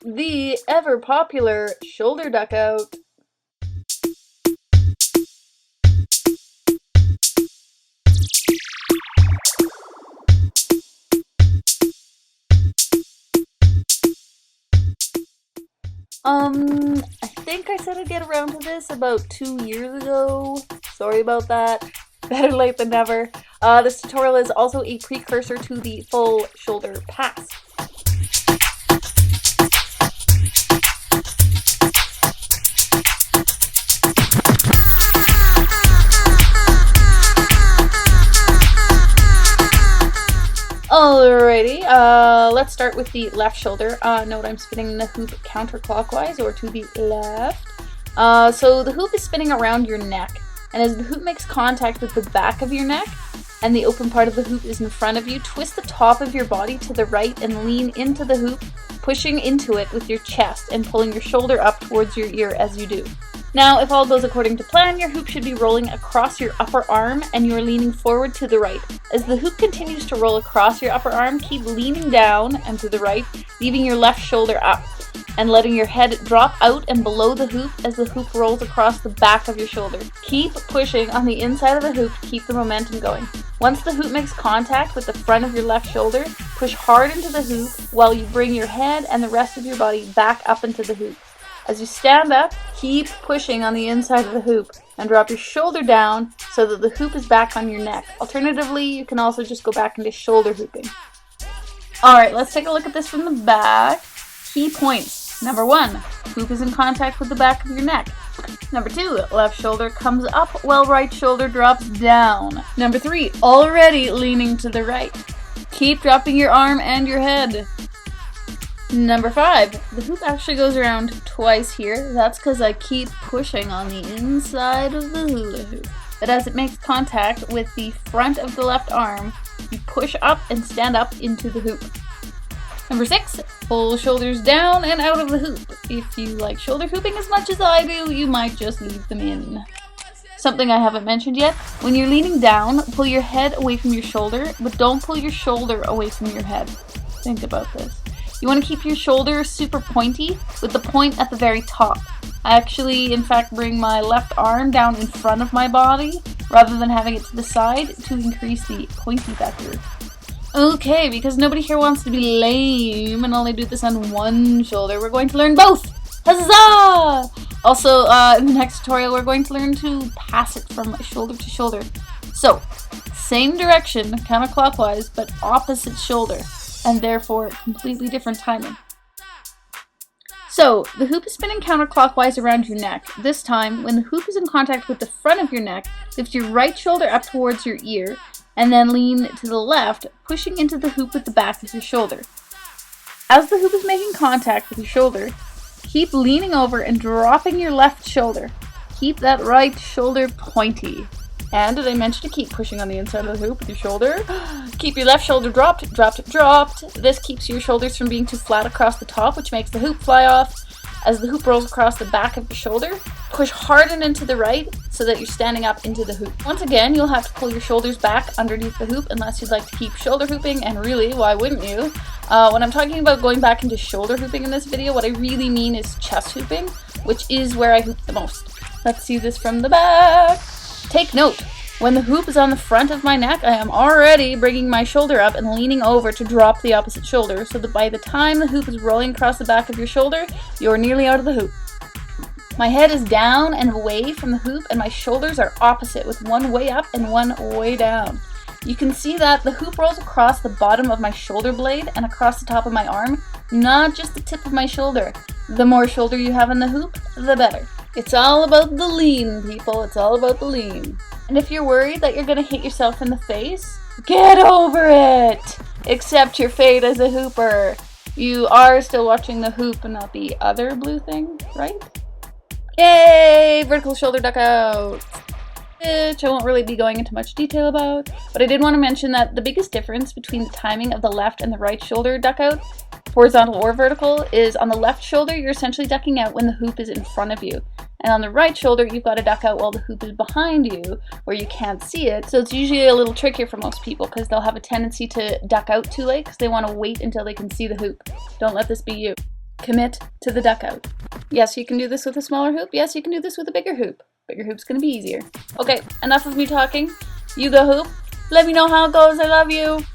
the ever popular shoulder duck out. I think I said I'd get around to this about 2 years ago. Sorry about that. Better late than never. This tutorial is also a precursor to the full shoulder pass. Alrighty, let's start with the left shoulder. Note I'm spinning the hoop counterclockwise or to the left. So the hoop is spinning around your neck, and as the hoop makes contact with the back of your neck and the open part of the hoop is in front of you, twist the top of your body to the right and lean into the hoop, pushing into it with your chest and pulling your shoulder up towards your ear as you do. Now, if all goes according to plan, your hoop should be rolling across your upper arm and you are leaning forward to the right. As the hoop continues to roll across your upper arm, keep leaning down and to the right, leaving your left shoulder up and letting your head drop out and below the hoop as the hoop rolls across the back of your shoulder. Keep pushing on the inside of the hoop to keep the momentum going. Once the hoop makes contact with the front of your left shoulder, push hard into the hoop while you bring your head and the rest of your body back up into the hoop. As you stand up, keep pushing on the inside of the hoop and drop your shoulder down so that the hoop is back on your neck. Alternatively, you can also just go back into shoulder hooping. Alright, let's take a look at this from the back. Key points. Number 1, hoop is in contact with the back of your neck. Number 2, left shoulder comes up while right shoulder drops down. Number 3, already leaning to the right. Keep dropping your arm and your head. Number 5, the hoop actually goes around twice here. That's because I keep pushing on the inside of the hula hoop. But as it makes contact with the front of the left arm, you push up and stand up into the hoop. Number 6, pull shoulders down and out of the hoop. If you like shoulder hooping as much as I do, you might just leave them in. Something I haven't mentioned yet, when you're leaning down, pull your head away from your shoulder, but don't pull your shoulder away from your head. Think about this. You want to keep your shoulder super pointy with the point at the very top. I actually, in fact, bring my left arm down in front of my body rather than having it to the side to increase the pointy factor. Okay, because nobody here wants to be lame and only do this on one shoulder, we're going to learn both! Huzzah! Also, in the next tutorial, we're going to learn to pass it from shoulder to shoulder. So, same direction, counterclockwise, but opposite shoulder, and therefore completely different timing. So, the hoop is spinning counterclockwise around your neck. This time, when the hoop is in contact with the front of your neck, lift your right shoulder up towards your ear, and then lean to the left, pushing into the hoop with the back of your shoulder. As the hoop is making contact with your shoulder, keep leaning over and dropping your left shoulder. Keep that right shoulder pointy. And did I mention to keep pushing on the inside of the hoop with your shoulder? Keep your left shoulder dropped, dropped, dropped. This keeps your shoulders from being too flat across the top, which makes the hoop fly off. As the hoop rolls across the back of your shoulder, push hard and into the right so that you're standing up into the hoop. Once again, you'll have to pull your shoulders back underneath the hoop unless you'd like to keep shoulder hooping, and really, why wouldn't you? When I'm talking about going back into shoulder hooping in this video, what I really mean is chest hooping, which is where I hoop the most. Let's see this from the back. Take note. When the hoop is on the front of my neck, I am already bringing my shoulder up and leaning over to drop the opposite shoulder, so that by the time the hoop is rolling across the back of your shoulder, you're nearly out of the hoop. My head is down and away from the hoop, and my shoulders are opposite, with one way up and one way down. You can see that the hoop rolls across the bottom of my shoulder blade and across the top of my arm, not just the tip of my shoulder. The more shoulder you have in the hoop, the better. It's all about the lean, people. It's all about the lean. And if you're worried that you're going to hit yourself in the face, get over it! Accept your fate as a hooper. You are still watching the hoop and not the other blue thing, right? Yay! Vertical shoulder duck out! Which I won't really be going into much detail about, but I did want to mention that the biggest difference between the timing of the left and the right shoulder duck out, horizontal or vertical, is on the left shoulder you're essentially ducking out when the hoop is in front of you. And on the right shoulder, you've got to duck out while the hoop is behind you, where you can't see it. So it's usually a little trickier for most people, because they'll have a tendency to duck out too late, because they want to wait until they can see the hoop. Don't let this be you. Commit to the duck out. Yes, you can do this with a smaller hoop. Yes, you can do this with a bigger hoop. Bigger hoop's gonna be easier. Okay, enough of me talking. You go hoop. Let me know how it goes. I love you.